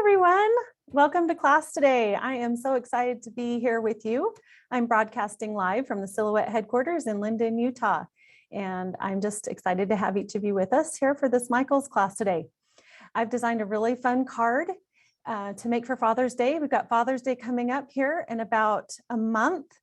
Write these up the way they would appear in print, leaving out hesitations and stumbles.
everyone. Welcome to class today. I am so excited to be here with you. I'm broadcasting live from the Silhouette headquarters in Linden, Utah. And I'm just excited to have each of you with us here for this Michael's class today. I've designed a really fun card to make for Father's Day. We've got Father's Day coming up here in about a month.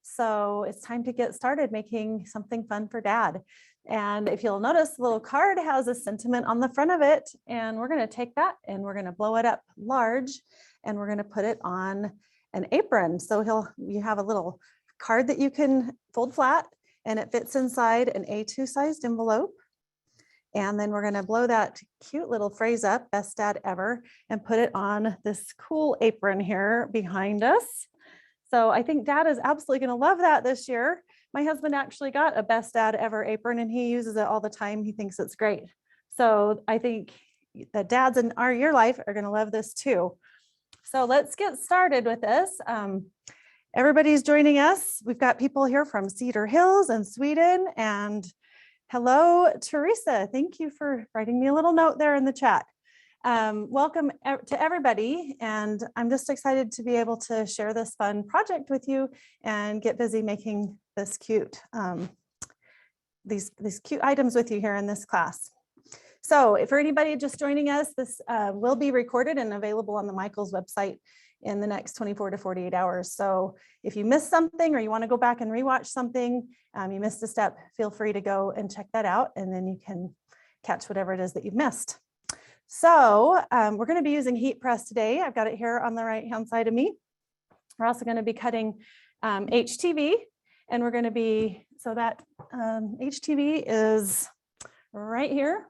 So it's time to get started making something fun for Dad. And if you'll notice, the little card has a sentiment on the front of it, and we're going to take that and we're going to blow it up large, and we're going to put it on an apron. So you have a little card that you can fold flat, and it fits inside an A2 sized envelope. And then we're going to blow that cute little phrase up, best dad ever, and put it on this cool apron here behind us. So I think Dad is absolutely going to love that this year. My husband actually got a best dad ever apron, and he uses it all the time. He thinks it's great. So I think the dads in your life are going to love this too. So let's get started with this. Everybody's joining us. We've got people here from Cedar Hills and Sweden. And hello, Teresa. Thank you for writing me a little note there in the chat. Welcome to everybody, and I'm just excited to be able to share this fun project with you and get busy making this cute these cute items with you here in this class. So for anybody just joining us, this will be recorded and available on the Michael's website in the next 24 to 48 hours. So if you missed something or you want to go back and rewatch something, you missed a step, feel free to go and check that out, and then you can catch whatever it is that you've missed. So we're going to be using heat press today. I've got it here on the right hand side of me. We're also going to be cutting HTV, and we're going to be, so that HTV is right here.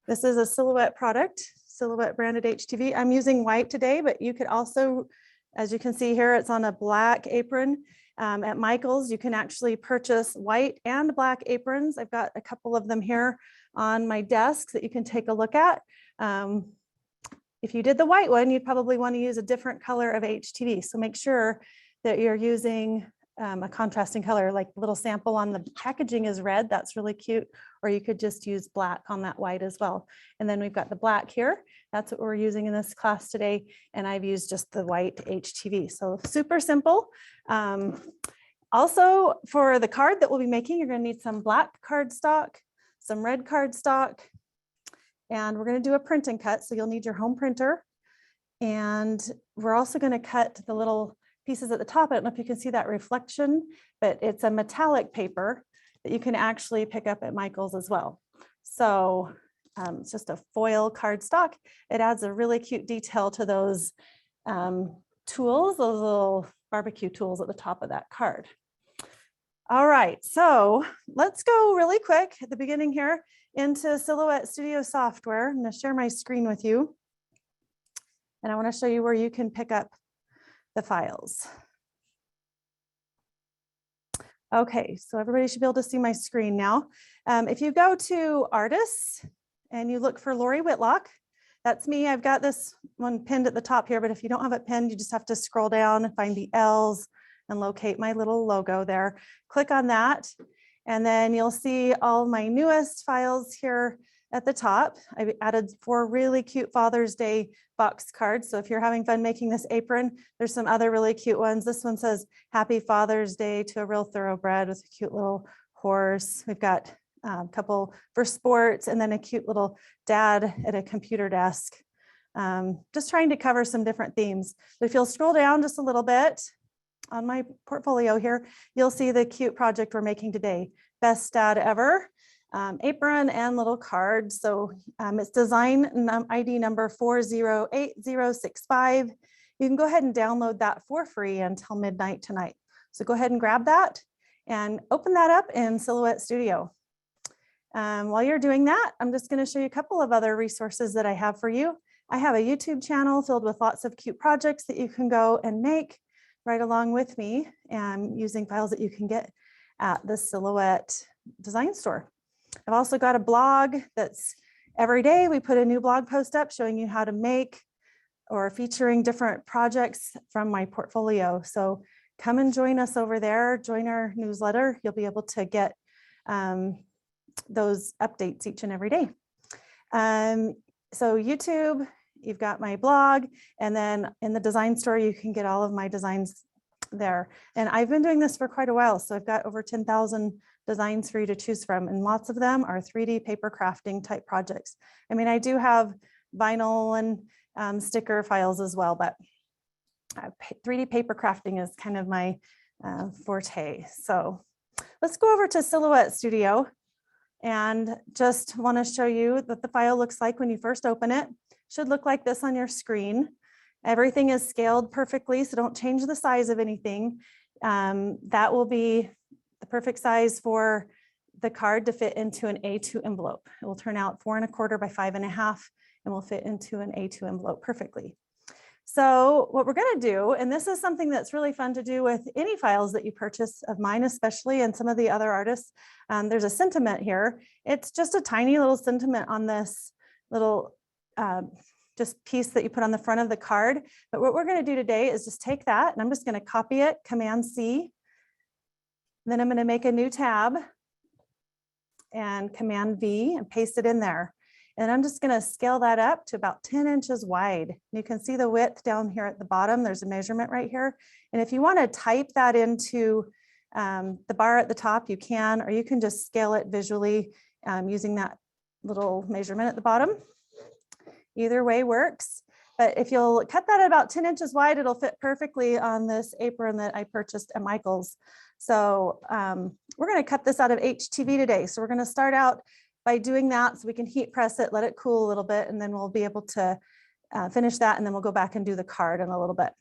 This is a Silhouette product, Silhouette branded HTV. I'm using white today, but you could also, as you can see here, it's on a black apron. At Michael's, you can actually purchase white and black aprons. I've got a couple of them here on my desk that you can take a look at. If you did the white one, you'd probably want to use a different color of HTV. So make sure that you're using a contrasting color, like the little sample on the packaging is red. That's really cute. Or you could just use black on that white as well. And then we've got the black here. That's what we're using in this class today. And I've used just the white HTV. So super simple. Also, for the card that we'll be making, you're going to need some black cardstock, some red cardstock, and we're going to do a print and cut. So you'll need your home printer. And we're also going to cut the little pieces at the top. I don't know if you can see that reflection, but it's a metallic paper that you can actually pick up at Michael's as well. So it's just a foil cardstock. It adds a really cute detail to those tools, those little barbecue tools at the top of that card. All right, so let's go really quick at the beginning here into Silhouette Studio software. I'm going to share my screen with you, and I want to show you where you can pick up the files. Okay, so everybody should be able to see my screen now. If you go to Artists and you look for Lori Whitlock, that's me. I've got this one pinned at the top here, but if you don't have it pinned, you just have to scroll down and find the L's and locate my little logo there. Click on that, and then you'll see all my newest files here at the top. I've added 4 really cute Father's Day box cards. So if you're having fun making this apron, there's some other really cute ones. This one says, Happy Father's Day to a real thoroughbred with a cute little horse. We've got a couple for sports, and then a cute little dad at a computer desk. Just trying to cover some different themes. But if you'll scroll down just a little bit on my portfolio here, you'll see the cute project we're making today. Best dad ever. Apron and little card. So it's design ID number 408065. You can go ahead and download that for free until midnight tonight. So go ahead and grab that and open that up in Silhouette Studio. While you're doing that, I'm just going to show you a couple of other resources that I have for you. I have a YouTube channel filled with lots of cute projects that you can go and make right along with me, and using files that you can get at the Silhouette Design Store. I've also got a blog that's every day we put a new blog post up showing you how to make or featuring different projects from my portfolio. So come and join us over there, join our newsletter. You'll be able to get those updates each and every day. So YouTube you've got my blog, and then in the design store, you can get all of my designs there. And I've been doing this for quite a while. So I've got over 10,000 designs for you to choose from. And lots of them are 3D paper crafting type projects. I mean, I do have vinyl and sticker files as well, but 3D paper crafting is kind of my forte. So let's go over to Silhouette Studio and just want to show you what the file looks like when you first open it. Should look like this on your screen. Everything is scaled perfectly, so don't change the size of anything. That will be the perfect size for the card to fit into an A2 envelope. It will turn out 4 1/4 by 5 1/2 and will fit into an A2 envelope perfectly. So what we're going to do, and this is something that's really fun to do with any files that you purchase of mine, especially, and some of the other artists, there's a sentiment here. It's just a tiny little sentiment on this little just piece that you put on the front of the card. But what we're going to do today is just take that, and I'm just going to copy it, Command-C. Then I'm going to make a new tab and Command-V and paste it in there. And I'm just going to scale that up to about 10 inches wide. You can see the width down here at the bottom. There's a measurement right here. And if you want to type that into the bar at the top, you can, or you can just scale it visually using that little measurement at the bottom. Either way works. But if you'll cut that at about 10 inches wide, it'll fit perfectly on this apron that I purchased at Michael's. So we're going to cut this out of HTV today. So we're going to start out by doing that so we can heat press it, let it cool a little bit, and then we'll be able to finish that, and then we'll go back and do the card in a little bit.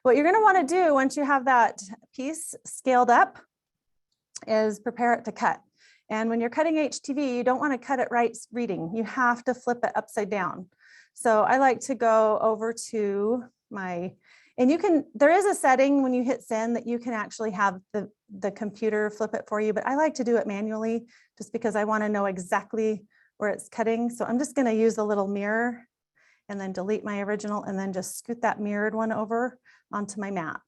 What you're going to want to do once you have that piece scaled up is prepare it to cut. And when you're cutting HTV, you don't want to cut it right reading. You have to flip it upside down. So I like to go over to my, and you can, there is a setting when you hit send that you can actually have the computer flip it for you, but I like to do it manually just because I want to know exactly where it's cutting. So I'm just going to use a little mirror and then delete my original and then just scoot that mirrored one over onto my mat.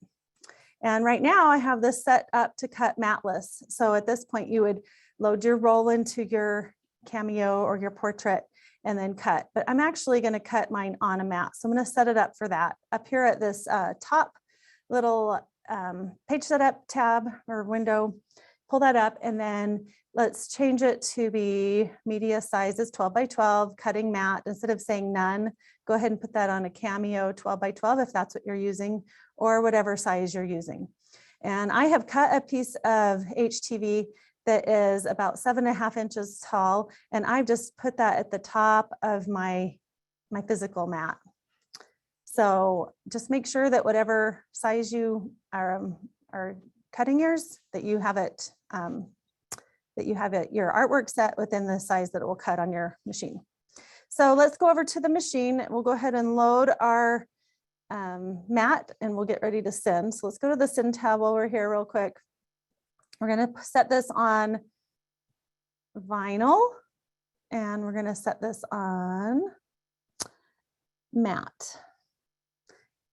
And right now I have this set up to cut matless. So at this point you would load your roll into your CAMEO or your portrait and then cut. But I'm actually going to cut mine on a mat. So I'm going to set it up for that. Up here at this top little page setup tab or window, pull that up, and then let's change it to be media sizes 12 by 12, cutting mat. Instead of saying none, go ahead and put that on a CAMEO 12 by 12 if that's what you're using, or whatever size you're using. And I have cut a piece of HTV that is about 7.5 inches tall, and I've just put that at the top of my physical mat. So just make sure that whatever size you are cutting yours, that you have it your artwork set within the size that it will cut on your machine. So let's go over to the machine. We'll go ahead and load our mat and we'll get ready to send. So let's go to the send tab while we're here real quick. We're going to set this on vinyl and we're going to set this on matte.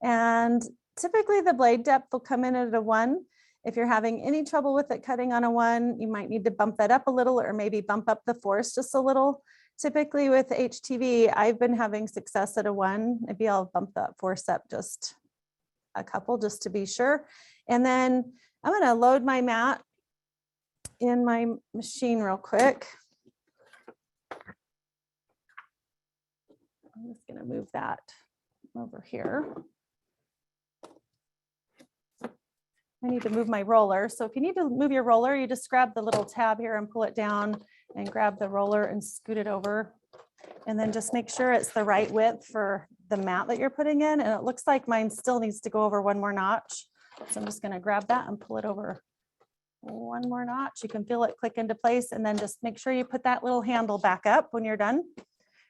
And typically the blade depth will come in at a 1. If you're having any trouble with it cutting on a 1, you might need to bump that up a little or maybe bump up the force just a little. Typically with HTV, I've been having success at a 1. Maybe I'll bump that force up just a couple just to be sure. And then I'm going to load my mat in my machine real quick. I'm just going to move that over here. I need to move my roller. So if you need to move your roller, you just grab the little tab here and pull it down and grab the roller and scoot it over. And then just make sure it's the right width for the mat that you're putting in. And it looks like mine still needs to go over 1 more notch. So I'm just going to grab that and pull it over 1 more notch. You can feel it click into place, and then just make sure you put that little handle back up when you're done.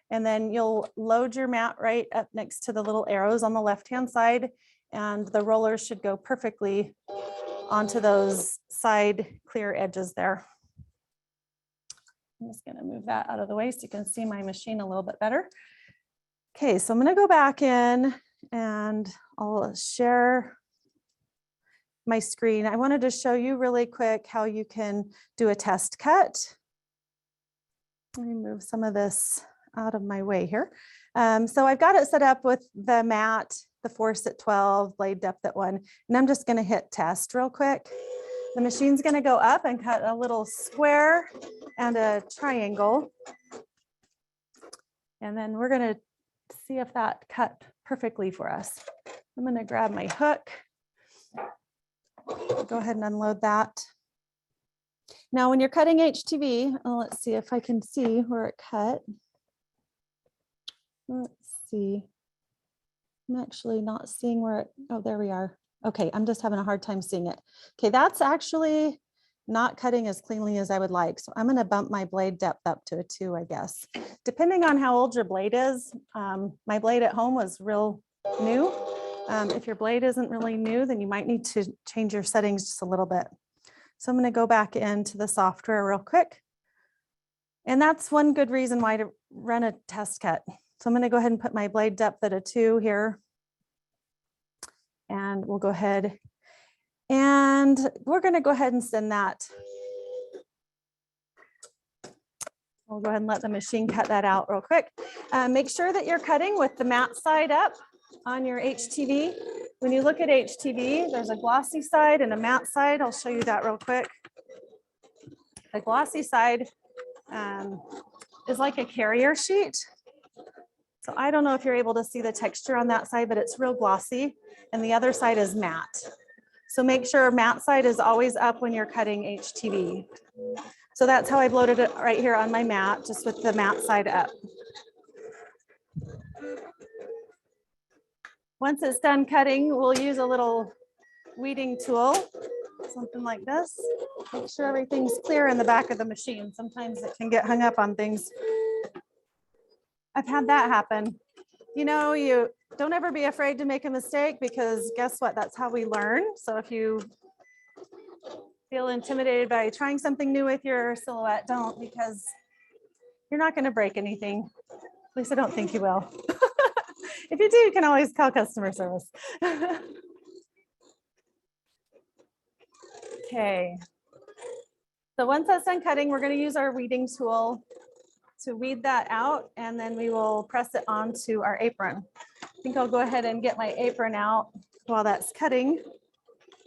And then you'll load your mat right up next to the little arrows on the left-hand side, and the roller should go perfectly onto those side clear edges there. I'm just going to move that out of the way so you can see my machine a little bit better. Okay, so I'm going to go back in and I'll share my screen. I wanted to show you really quick how you can do a test cut. Let me move some of this out of my way here. So I've got it set up with the mat, the force at 12, blade depth at 1, and I'm just going to hit test real quick. The machine's going to go up and cut a little square and a triangle. And then we're going to see if that cut perfectly for us. I'm going to grab my hook. Go ahead and unload that. Now, when you're cutting HTV, let's see if I can see where it cut. Let's see. I'm actually not seeing where it, oh, there we are. Okay, I'm just having a hard time seeing it. Okay, that's actually not cutting as cleanly as I would like. So I'm going to bump my blade depth up to a 2, I guess. Depending on how old your blade is, my blade at home was real new. If your blade isn't really new, then you might need to change your settings just a little bit. So I'm going to go back into the software real quick. And that's one good reason why to run a test cut. So I'm going to go ahead and put my blade depth at a 2 here. And we'll go ahead and we're going to go ahead and send that. We'll go ahead and let the machine cut that out real quick. Make sure that you're cutting with the matte side up on your HTV. When you look at HTV, there's a glossy side and a matte side. I'll show you that real quick. The glossy side is like a carrier sheet. So I don't know if you're able to see the texture on that side, but it's real glossy. And the other side is matte. So make sure matte side is always up when you're cutting HTV. So that's how I've loaded it right here on my mat, just with the matte side up. Once it's done cutting, we'll use a little weeding tool, something like this. Make sure everything's clear in the back of the machine. Sometimes it can get hung up on things. I've had that happen. You know, you don't ever be afraid to make a mistake, because guess what? That's how we learn. So if you feel intimidated by trying something new with your silhouette, don't, because you're not going to break anything. At least I don't think you will. If you do, you can always call customer service. Okay. So once that's done cutting, we're going to use our weeding tool to weed that out, and then we will press it onto our apron. I think I'll go ahead and get my apron out while that's cutting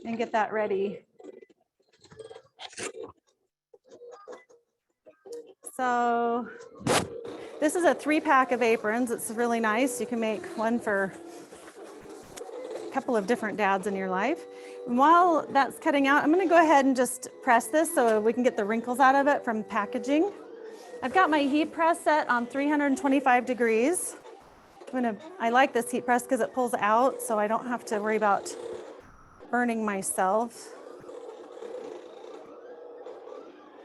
and get that ready. So this is a 3-pack of aprons. It's really nice. You can make one for a couple of different dads in your life. And while that's cutting out, I'm going to go ahead and just press this so we can get the wrinkles out of it from packaging. I've got my heat press set on 325 degrees. I like this heat press because it pulls out, so I don't have to worry about burning myself.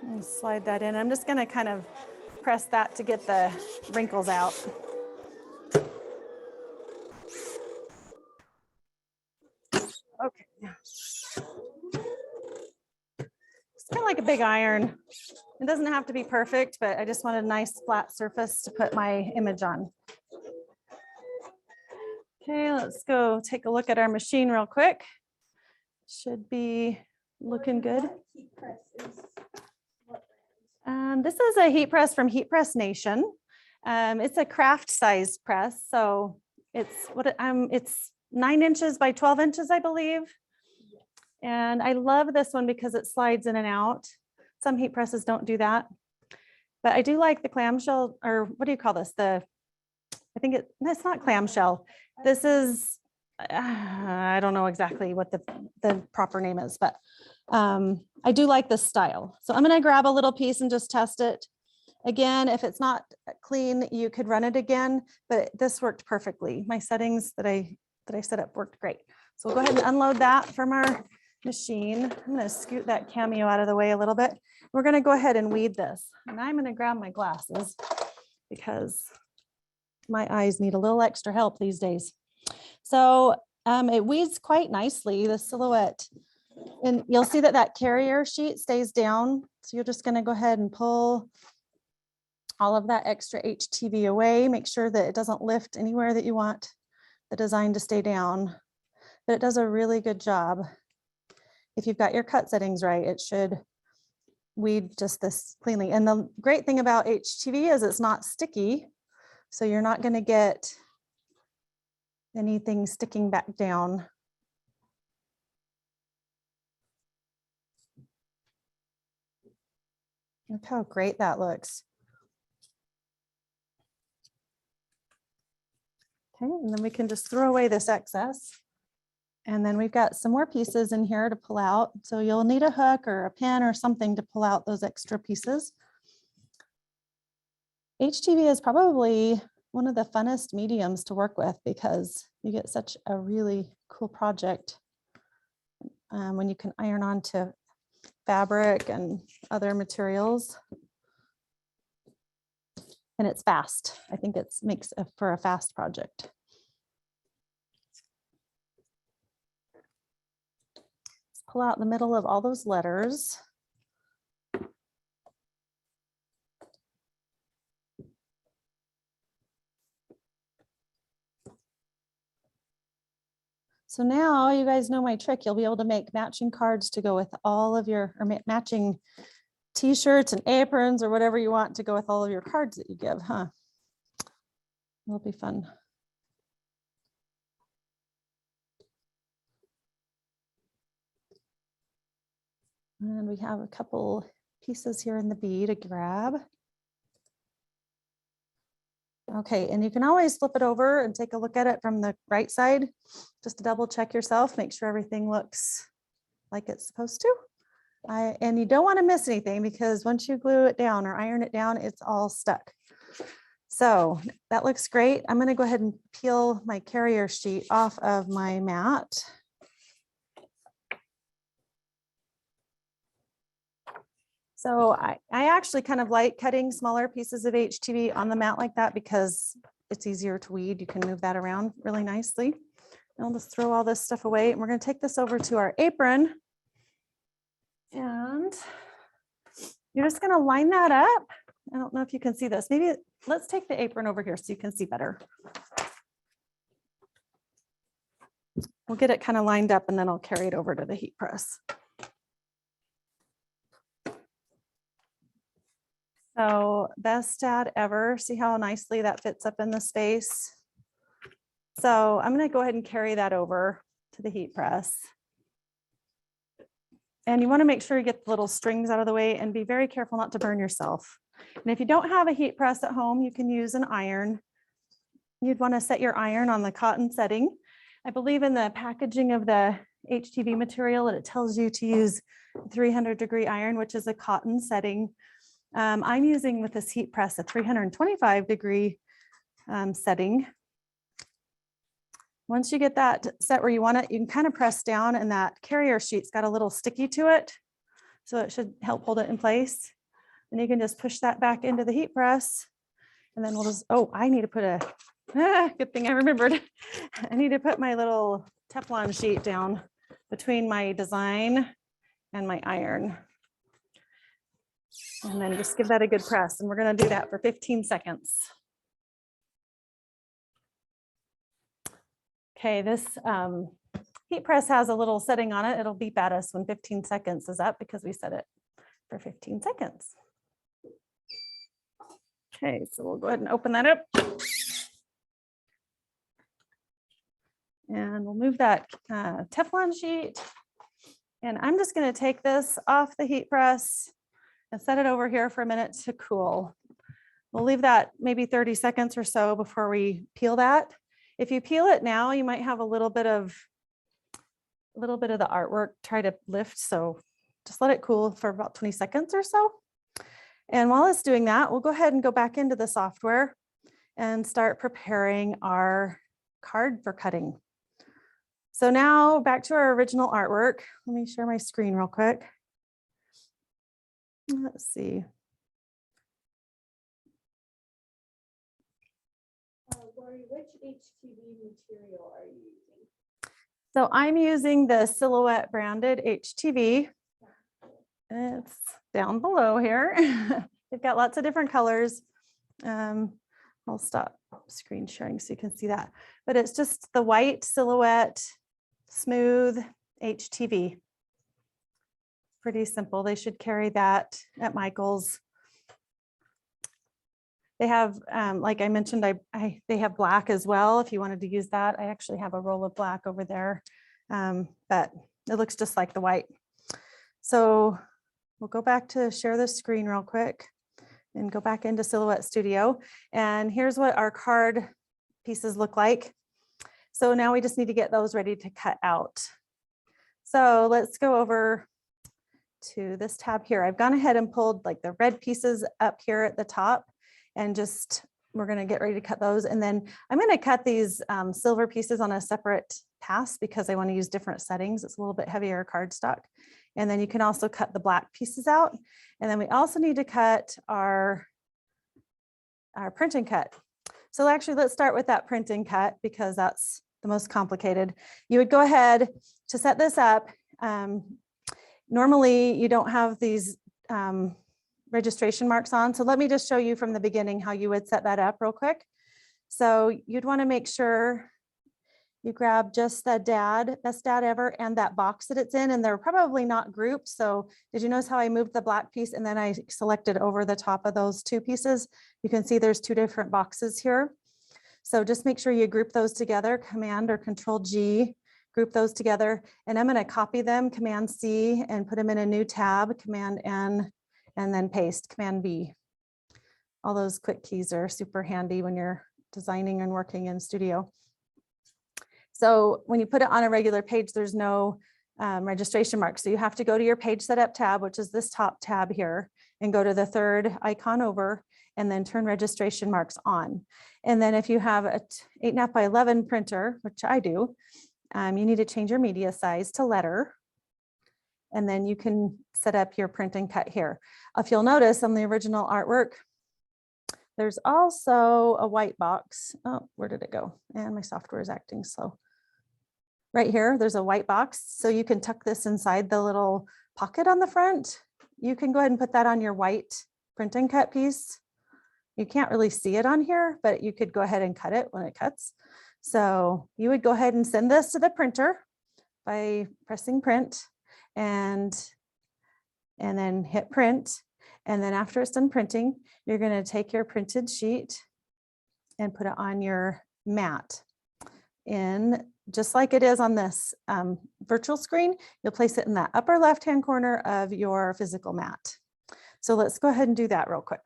And slide that in. I'm just going to kind of press that to get the wrinkles out. Okay. It's kind of like a big iron. It doesn't have to be perfect, but I just want a nice flat surface to put my image on. Okay, let's go take a look at our machine real quick. Should be looking good. This is a heat press from Heat Press Nation. It's a craft size press, so it's 9 inches by 12 inches, I believe. And I love this one because it slides in and out. Some heat presses don't do that, but I do like the clamshell, or what do you call this? I think it's not clamshell. This is, I don't know exactly what the proper name is, but I do like this style. So I'm going to grab a little piece and just test it. Again, if it's not clean, you could run it again, but this worked perfectly. My settings that I set up worked great. So we'll go ahead and unload that from our machine. I'm going to scoot that CAMEO out of the way a little bit. We're going to go ahead and weed this. And I'm going to grab my glasses because my eyes need a little extra help these days. So it weeds quite nicely, the silhouette. And you'll see that carrier sheet stays down. So you're just going to go ahead and pull all of that extra HTV away. Make sure that it doesn't lift anywhere that you want the design to stay down. But it does a really good job. If you've got your cut settings right, it should weed just this cleanly. And the great thing about HTV is it's not sticky. So you're not going to get anything sticking back down. Look how great that looks. Okay, and then we can just throw away this excess. And then we've got some more pieces in here to pull out. So you'll need a hook or a pin or something to pull out those extra pieces. HTV is probably one of the funnest mediums to work with because you get such a really cool project when you can iron onto fabric and other materials. And it's fast. I think it makes for a fast project. Let's pull out the middle of all those letters. So now you guys know my trick. You'll be able to make matching cards to go with all of your, or matching t-shirts and aprons or whatever you want to go with all of your cards that you give, huh? It'll be fun. And we have a couple pieces here in the B to grab. Okay, and you can always flip it over and take a look at it from the right side, just to double check yourself, make sure everything looks like it's supposed to. And you don't want to miss anything because once you glue it down or iron it down, it's all stuck. So that looks great. I'm going to go ahead and peel my carrier sheet off of my mat. So I actually kind of like cutting smaller pieces of HTV on the mat like that because it's easier to weed. You can move that around really nicely. And I'll just throw all this stuff away. And we're going to take this over to our apron. And you're just going to line that up. I don't know if you can see this. Maybe let's take the apron over here so you can see better. We'll get it kind of lined up and then I'll carry it over to the heat press. So best dad ever. See how nicely that fits up in the space. So I'm going to go ahead and carry that over to the heat press. And you want to make sure you get the little strings out of the way and be very careful not to burn yourself. And if you don't have a heat press at home, you can use an iron. You'd want to set your iron on the cotton setting. I believe in the packaging of the HTV material that it tells you to use 300-degree iron, which is a cotton setting. I'm using with this heat press a 325-degree setting. Once you get that set where you want it, you can kind of press down and that carrier sheet's got a little sticky to it. So it should help hold it in place. And you can just push that back into the heat press. And then we'll just, oh, I need to put a, good thing I remembered. I need to put my little Teflon sheet down between my design and my iron. And then just give that a good press. And we're going to do that for 15 seconds. Okay, this heat press has a little setting on it. It'll beep at us when 15 seconds is up because we set it for 15 seconds. Okay, so we'll go ahead and open that up. And we'll move that Teflon sheet. And I'm just going to take this off the heat press and set it over here for a minute to cool. We'll leave that maybe 30 seconds or so before we peel that. If you peel it now, you might have a little bit of the artwork try to lift. So just let it cool for about 20 seconds or so. And while it's doing that, we'll go ahead and go back into the software and start preparing our card for cutting. So now back to our original artwork. Let me share my screen real quick. Let's see. Lori, which HTV material are you using? So I'm using the Silhouette branded HTV. It's down below here. They've got lots of different colors. I'll stop screen sharing so you can see that. But it's just the white Silhouette smooth HTV. Pretty simple. They should carry that at Michael's. They have, like I mentioned, they have black as well. If you wanted to use that, I actually have a roll of black over there, but it looks just like the white. So we'll go back to share the screen real quick and go back into Silhouette Studio. And here's what our card pieces look like. So now we just need to get those ready to cut out. So let's go over to this tab here. I've gone ahead and pulled like the red pieces up here at the top, and just we're going to get ready to cut those. And then I'm going to cut these silver pieces on a separate pass because I want to use different settings. It's a little bit heavier cardstock. And then you can also cut the black pieces out. And then we also need to cut our print and cut. So actually, let's start with that print and cut because that's the most complicated. You would go ahead to set this up. Normally, you don't have these registration marks on. So let me just show you from the beginning how you would set that up real quick. So you'd want to make sure you grab just the best dad ever, and that box that it's in, and they're probably not grouped. So did you notice how I moved the black piece and then I selected over the top of those two pieces? You can see there's two different boxes here. So just make sure you group those together, Command or Control G, group those together. And I'm going to copy them, Command C, and put them in a new tab, Command N, and then paste, Command V. All those quick keys are super handy when you're designing and working in Studio. So when you put it on a regular page, there's no registration mark. So you have to go to your page setup tab, which is this top tab here, and go to the third icon over, and then turn registration marks on. And then if you have a 8.5 by 11 printer, which I do, you need to change your media size to letter. And then you can set up your print and cut here. If you'll notice on the original artwork, there's also a white box. Oh, where did it go? And my software is acting slow. Right here, there's a white box. So you can tuck this inside the little pocket on the front. You can go ahead and put that on your white print and cut piece. You can't really see it on here, but you could go ahead and cut it when it cuts. So you would go ahead and send this to the printer by pressing print and then hit print. And then after it's done printing, you're going to take your printed sheet and put it on your mat. In just like it is on this virtual screen, you'll place it in that upper left-hand corner of your physical mat. So let's go ahead and do that real quick.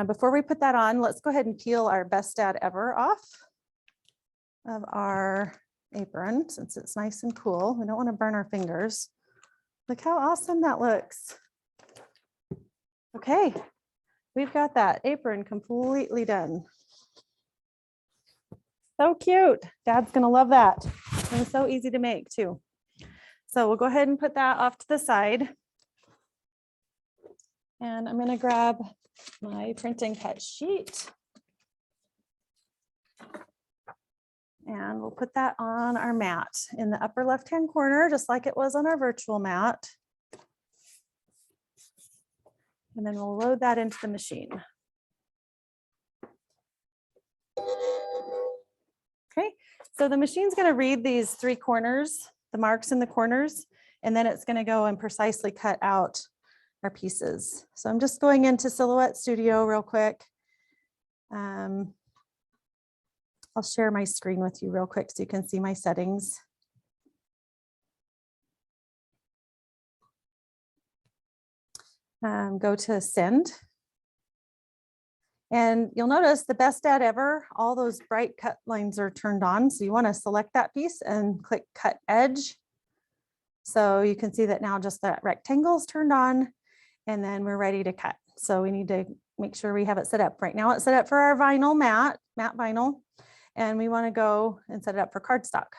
Before we put that on, let's go ahead and peel our Best Dad Ever off of our apron since it's nice and cool. We don't want to burn our fingers. Look how awesome that looks. Okay, we've got that apron completely done. So cute. Dad's gonna love that. And so easy to make too. So we'll go ahead and put that off to the side. And I'm gonna grab my print and cut sheet. And we'll put that on our mat in the upper left-hand corner, just like it was on our virtual mat. And then we'll load that into the machine. Okay, so the machine's going to read these three corners, the marks in the corners, and then it's going to go and precisely cut out our pieces. So I'm just going into Silhouette Studio real quick. I'll share my screen with you real quick so you can see my settings. Go to Send. And you'll notice the Best Dad Ever, all those bright cut lines are turned on. So you want to select that piece and click Cut Edge. So you can see that now just that rectangle is turned on, and then we're ready to cut. So we need to make sure we have it set up. Right now it's set up for our vinyl matte vinyl, and we want to go and set it up for cardstock.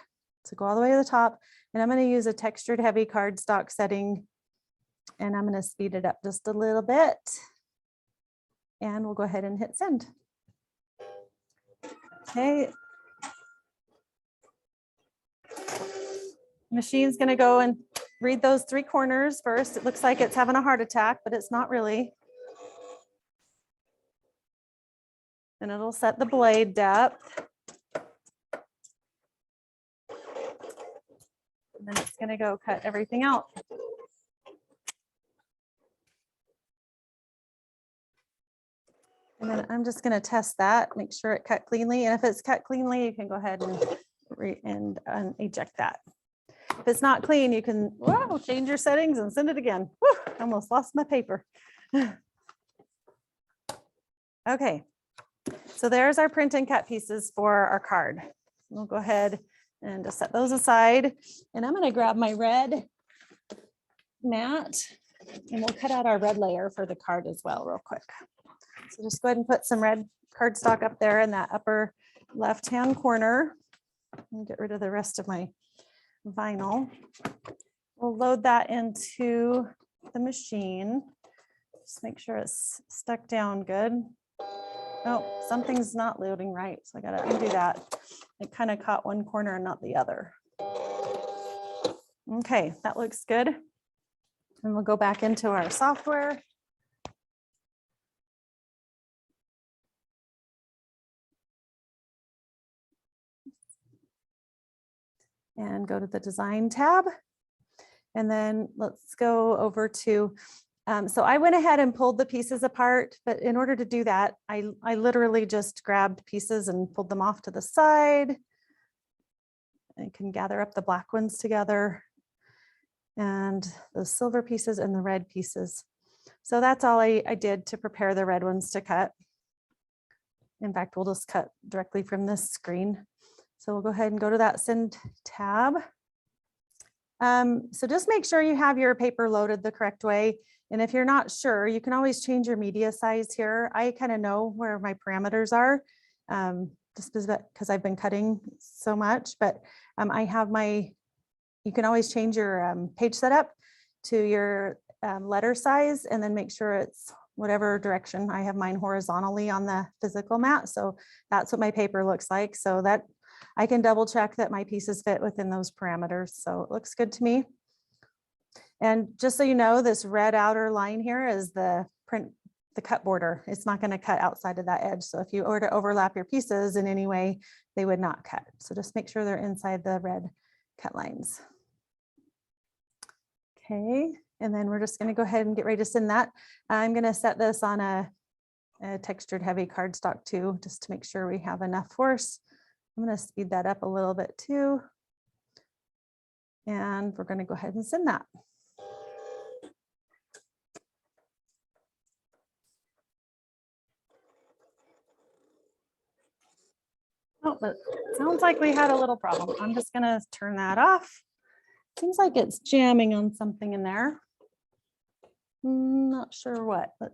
So go all the way to the top, and I'm going to use a textured heavy cardstock setting, and I'm going to speed it up just a little bit. And we'll go ahead and hit send. Okay. Machine's going to go and read those three corners first. It looks like it's having a heart attack, but it's not really. And it'll set the blade depth. And then it's going to go cut everything out. And then I'm just going to test that, make sure it cut cleanly. And if it's cut cleanly, you can go ahead and eject that. If it's not clean, you can change your settings and send it again. Whew, I almost lost my paper. Okay, so there's our print and cut pieces for our card. We'll go ahead and just set those aside. And I'm going to grab my red mat and we'll cut out our red layer for the card as well real quick. So just go ahead and put some red cardstock up there in that upper left-hand corner. And get rid of the rest of my vinyl. We'll load that into the machine. Just make sure it's stuck down good. Oh, something's not loading right. So I gotta undo that. It kind of caught one corner and not the other. Okay, that looks good. And we'll go back into our software. And go to the design tab. And then let's go over to, so I went ahead and pulled the pieces apart, but in order to do that, I literally just grabbed pieces and pulled them off to the side. I can gather up the black ones together and the silver pieces and the red pieces. So that's all I did to prepare the red ones to cut. In fact, we'll just cut directly from this screen. So we'll go ahead and go to that send tab. So just make sure you have your paper loaded the correct way. And if you're not sure, you can always change your media size here. I kind of know where my parameters are just because I've been cutting so much, but I have you can always change your page setup to your letter size and then make sure it's whatever direction. I have mine horizontally on the physical mat. So that's what my paper looks like. So that I can double check that my pieces fit within those parameters. So it looks good to me. And just so you know, this red outer line here is the cut border. It's not going to cut outside of that edge. So if you were to overlap your pieces in any way, they would not cut. So just make sure they're inside the red cut lines. Okay, and then we're just going to go ahead and get ready to send that. I'm going to set this on a textured heavy cardstock too, just to make sure we have enough force. I'm going to speed that up a little bit too. And we're going to go ahead and send that. Oh, but it sounds like we had a little problem. I'm just going to turn that off. Seems like it's jamming on something in there. Not sure what. Let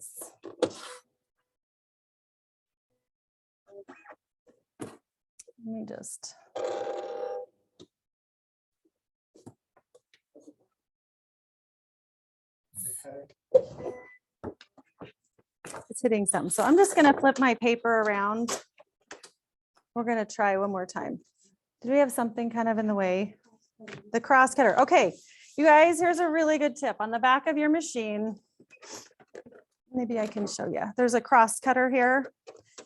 me just. It's hitting something. So I'm just going to flip my paper around. We're going to try one more time. Did we have something kind of in the way? The cross cutter. Okay, you guys, here's a really good tip. On the back of your machine, maybe I can show you. There's a cross cutter here.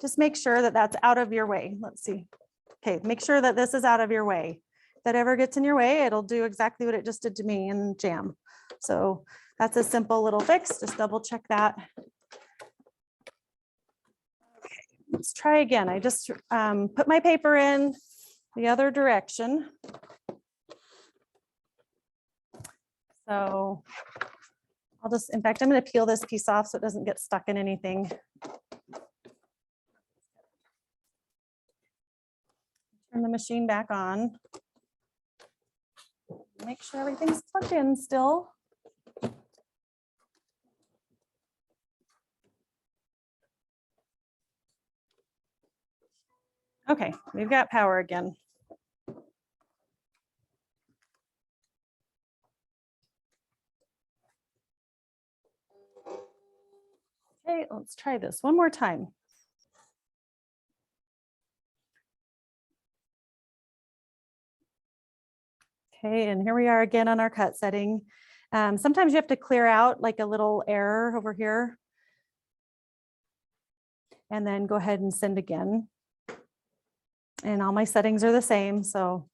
Just make sure that that's out of your way. Let's see. Okay, make sure that this is out of your way. If that ever gets in your way, it'll do exactly what it just did to me and jam. So that's a simple little fix. Just double check that. Okay, let's try again. I just put my paper in the other direction. So I'll just, in fact, I'm going to peel this piece off so it doesn't get stuck in anything. Turn the machine back on. Make sure everything's plugged in still. Okay, we've got power again. Okay, let's try this one more time. Okay, and here we are again on our cut setting. Sometimes you have to clear out like a little error over here. And then go ahead and send again. And all my settings are the same. So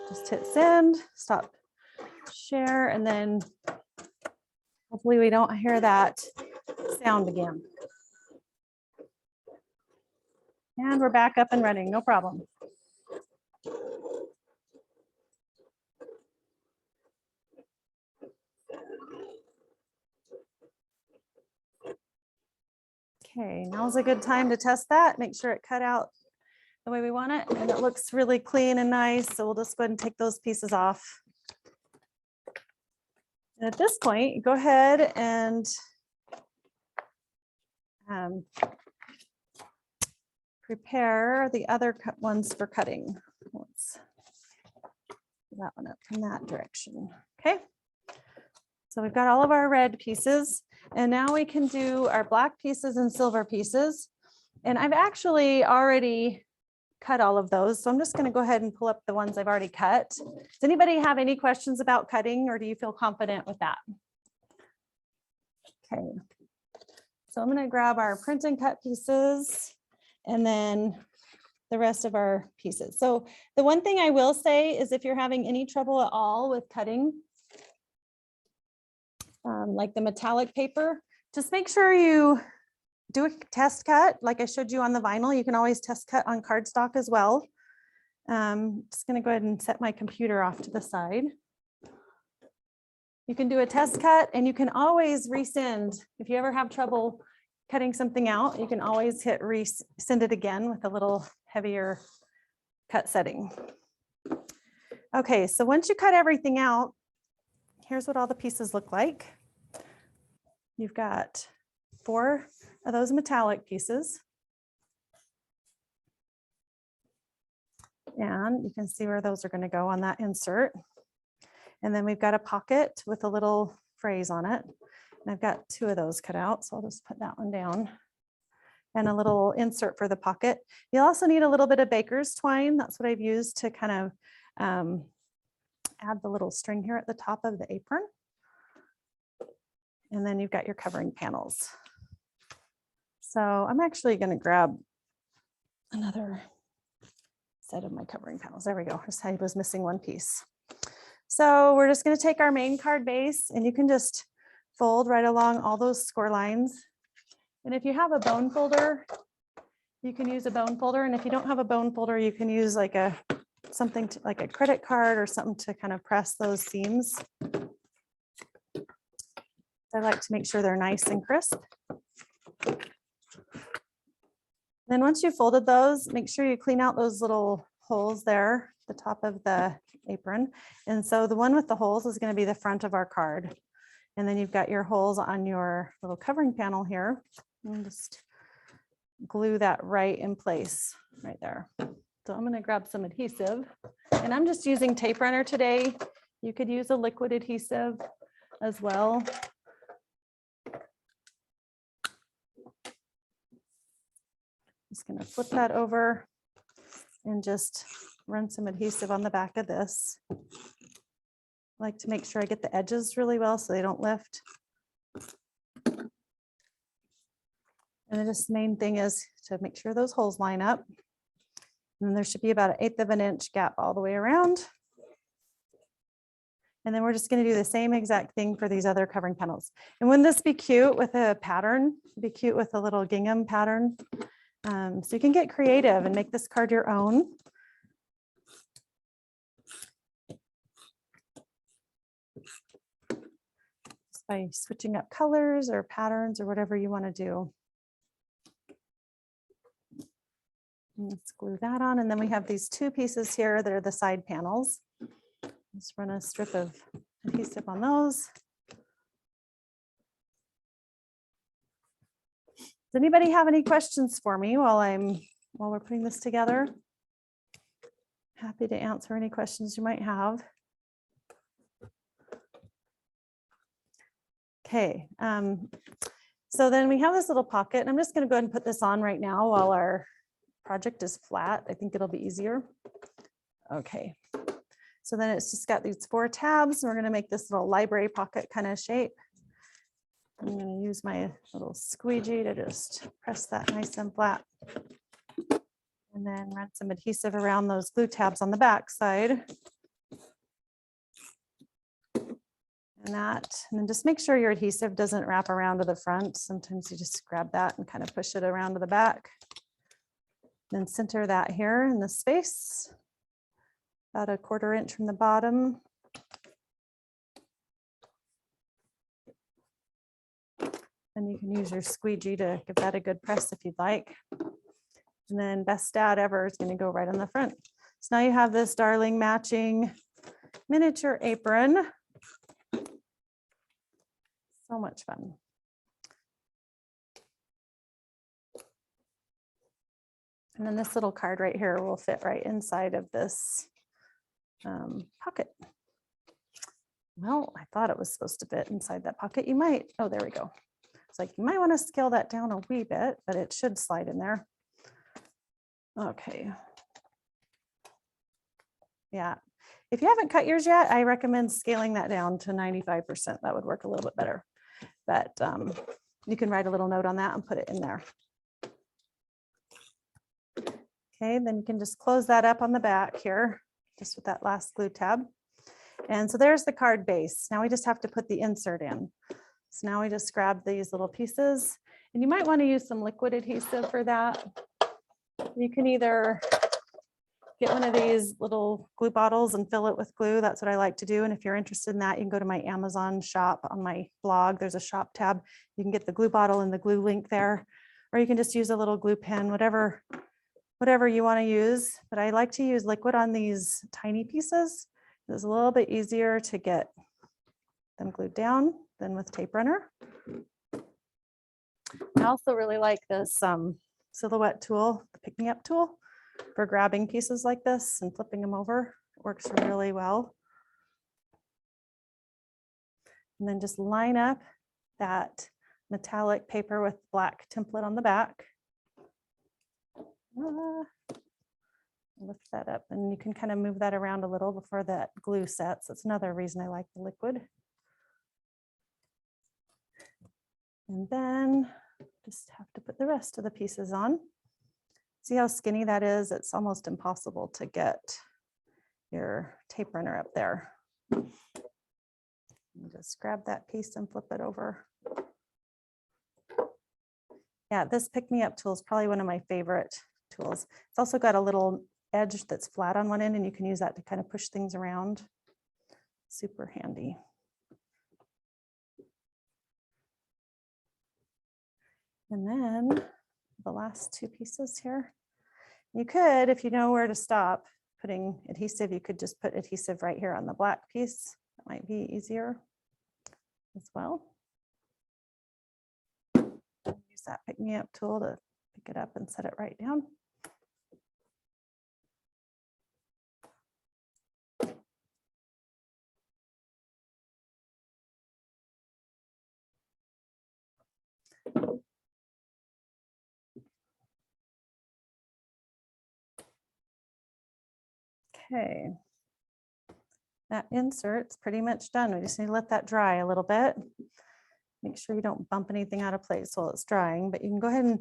just hit send, stop share, and then hopefully we don't hear that sound again. And we're back up and running, no problem. Okay, now's a good time to test that. Make sure it cut out the way we want it and it looks really clean and nice. So we'll just go ahead and take those pieces off. And at this point, go ahead and prepare the other ones for cutting. Let's put that one up from that direction. Okay. So we've got all of our red pieces and now we can do our black pieces and silver pieces. And I've actually already cut all of those. So I'm just going to go ahead and pull up the ones I've already cut. Does anybody have any questions about cutting or do you feel confident with that? Okay. So I'm going to grab our print and cut pieces and then the rest of our pieces. So the one thing I will say is if you're having any trouble at all with cutting, like the metallic paper, just make sure you do a test cut. Like I showed you on the vinyl, you can always test cut on cardstock as well. Just going to go ahead and set my computer off to the side. You can do a test cut and you can always resend. If you ever have trouble cutting something out, you can always hit resend it again with a little heavier cut setting. Okay, so once you cut everything out, here's what all the pieces look like. You've got 4 of those metallic pieces. And you can see where those are going to go on that insert. And then we've got a pocket with a little phrase on it. And I've got 2 of those cut out, so I'll just put that one down. And a little insert for the pocket. You also need a little bit of baker's twine. That's what I've used to kind of add the little string here at the top of the apron. And then you've got your covering panels. So I'm actually going to grab another set of my covering panels. There we go. I was missing one piece. So we're just going to take our main card base and you can just fold right along all those score lines. And if you have a bone folder, you can use a bone folder. And if you don't have a bone folder, you can use like something like a credit card or something to kind of press those seams. I like to make sure they're nice and crisp. Then once you've folded those, make sure you clean out those little holes there, the top of the apron. And so the one with the holes is going to be the front of our card. And then you've got your holes on your little covering panel here. And just glue that right in place right there. So I'm going to grab some adhesive and I'm just using tape runner today. You could use a liquid adhesive as well. Just going to flip that over and just run some adhesive on the back of this. I like to make sure I get the edges really well so they don't lift. And then just the main thing is to make sure those holes line up. And there should be about 1/8 of an inch gap all the way around. And then we're just going to do the same exact thing for these other covering panels. And wouldn't this be cute with a pattern? It'd be cute with a little gingham pattern. So you can get creative and make this card your own. Just by switching up colors or patterns or whatever you want to do. And let's glue that on. And then we have these 2 pieces here that are the side panels. Let's run a strip of adhesive on those. Does anybody have any questions for me while we're putting this together? Happy to answer any questions you might have. Okay, so then we have this little pocket, and I'm just going to go ahead and put this on right now while our project is flat. I think it'll be easier. Okay, so then it's just got these 4 tabs, and we're going to make this little library pocket kind of shape. I'm going to use my little squeegee to just press that nice and flat. And then run some adhesive around those glue tabs on the back side. And then just make sure your adhesive doesn't wrap around to the front. Sometimes you just grab that and kind of push it around to the back. Then center that here in the space, about a 1/4 inch from the bottom. And you can use your squeegee to give that a good press if you'd like. And then best dad ever is going to go right on the front. So now you have this darling matching miniature apron. So much fun. And then this little card right here will fit right inside of this pocket. Well, I thought it was supposed to fit inside that pocket. You might, oh, there we go. It's like, you might want to scale that down a wee bit, but it should slide in there. Okay. Yeah. If you haven't cut yours yet, I recommend scaling that down to 95%. That would work a little bit better. But you can write a little note on that and put it in there. Okay, then you can just close that up on the back here, just with that last glue tab. And so there's the card base. Now we just have to put the insert in. So now we just grab these little pieces, and you might want to use some liquid adhesive for that. You can either get one of these little glue bottles and fill it with glue. That's what I like to do. And if you're interested in that, you can go to my Amazon shop on my blog. There's a shop tab. You can get the glue bottle and the glue link there, or you can just use a little glue pen, whatever you want to use. But I like to use liquid on these tiny pieces. It's a little bit easier to get them glued down than with tape runner. I also really like this silhouette tool, the pick me up tool, for grabbing pieces like this and flipping them over. It works really well. And then just line up that metallic paper with black template on the back. Lift that up, and you can kind of move that around a little before that glue sets. That's another reason I like the liquid. And then just have to put the rest of the pieces on. See how skinny that is? It's almost impossible to get your tape runner up there. And just grab that piece and flip it over. Yeah, this pick me up tool is probably one of my favorite tools. It's also got a little edge that's flat on one end, and you can use that to kind of push things around. Super handy. And then the last two pieces here. You could, if you know where to stop putting adhesive, you could just put adhesive right here on the black piece. That might be easier as well. Use that pick me up tool to pick it up and set it right down. Okay, that insert's pretty much done. We just need to let that dry a little bit. Make sure you don't bump anything out of place while it's drying, but you can go ahead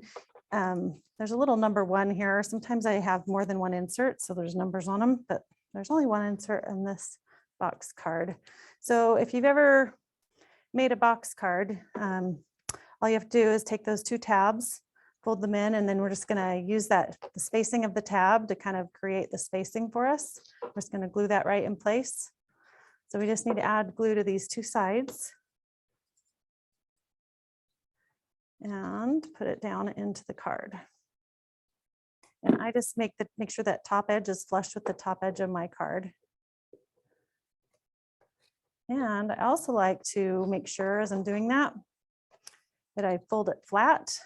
and there's a little number 1 here. Sometimes I have more than one insert, so there's numbers on them, but there's only one insert in this box card. So if you've ever made a box card, all you have to do is take those 2 tabs, fold them in, and then we're just going to use the spacing of the tab to kind of create the spacing for us. We're just going to glue that right in place. So we just need to add glue to these 2 sides and put it down into the card. And I just make sure that top edge is flush with the top edge of my card. And I also like to make sure as I'm doing that I fold it flat.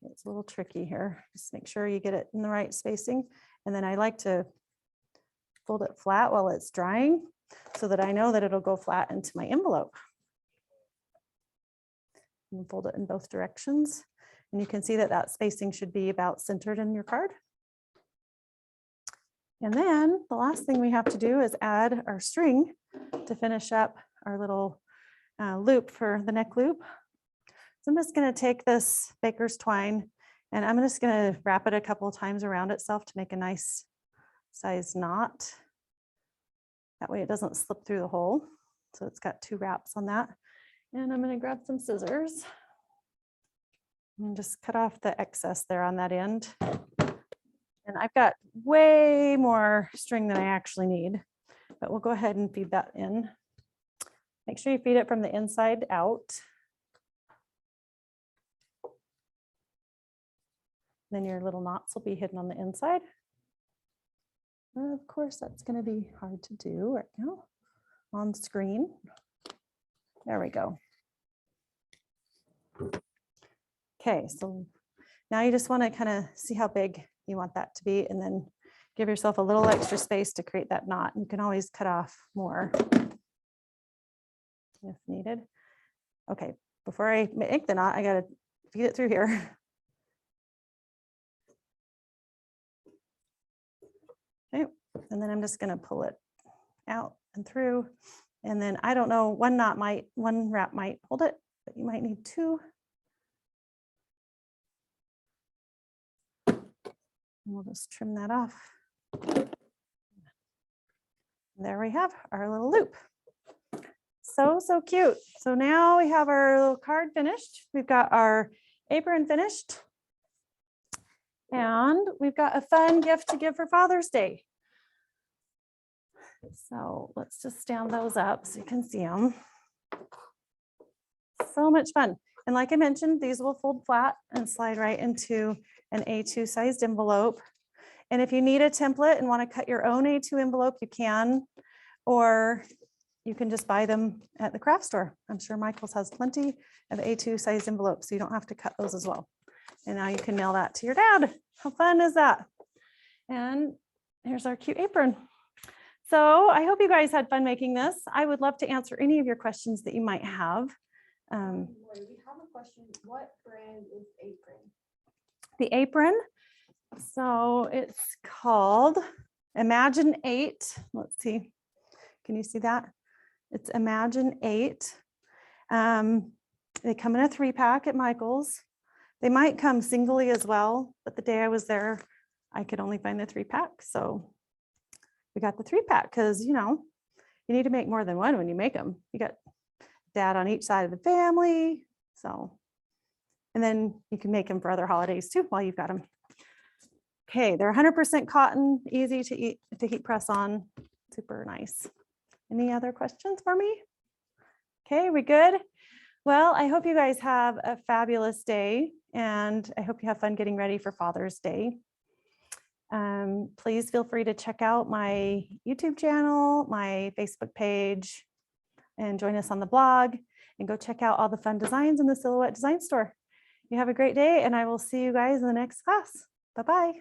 It's a little tricky here. Just make sure you get it in the right spacing. And then I like to fold it flat while it's drying so that I know that it'll go flat into my envelope. And fold it in both directions. And you can see that that spacing should be about centered in your card. And then the last thing we have to do is add our string to finish up our little loop for the neck loop. So I'm just going to take this baker's twine, and I'm just going to wrap it a couple of times around itself to make a nice size knot. That way it doesn't slip through the hole. So it's got 2 wraps on that. And I'm going to grab some scissors. And just cut off the excess there on that end. And I've got way more string than I actually need, but we'll go ahead and feed that in. Make sure you feed it from the inside out. Then your little knots will be hidden on the inside. And of course, that's going to be hard to do right now on screen. There we go. Okay, so now you just want to kind of see how big you want that to be, and then give yourself a little extra space to create that knot. You can always cut off more if needed. Okay, before I make the knot, I got to feed it through here. Okay, and then I'm just going to pull it out and through. And then I don't know, one wrap might hold it, but you might need two. And we'll just trim that off. There we have our little loop. So cute. So now we have our little card finished. We've got our apron finished. And we've got a fun gift to give for Father's Day. So let's just stand those up so you can see them. So much fun. And like I mentioned, these will fold flat and slide right into an A2 sized envelope. And if you need a template and want to cut your own A2 envelope, you can, or you can just buy them at the craft store. I'm sure Michael's has plenty of A2 sized envelopes, so you don't have to cut those as well. And now you can mail that to your dad. How fun is that? And here's our cute apron. So I hope you guys had fun making this. I would love to answer any of your questions that you might have. We have a question. What brand is Apron? The apron. So it's called Imagine 8. Let's see. Can you see that? It's Imagine 8. They come in a 3-pack at Michael's. They might come singly as well, but the day I was there, I could only find the 3-pack. So we got the 3-pack because, you know, you need to make more than one when you make them. You got dad on each side of the family. So, and then you can make them for other holidays too while you've got them. Okay, they're 100% cotton, easy to heat press on, super nice. Any other questions for me? Okay, we good? Well, I hope you guys have a fabulous day, and I hope you have fun getting ready for Father's Day. Please feel free to check out my YouTube channel, my Facebook page, and join us on the blog, and go check out all the fun designs in the Silhouette Design Store. You have a great day, and I will see you guys in the next class. Bye-bye.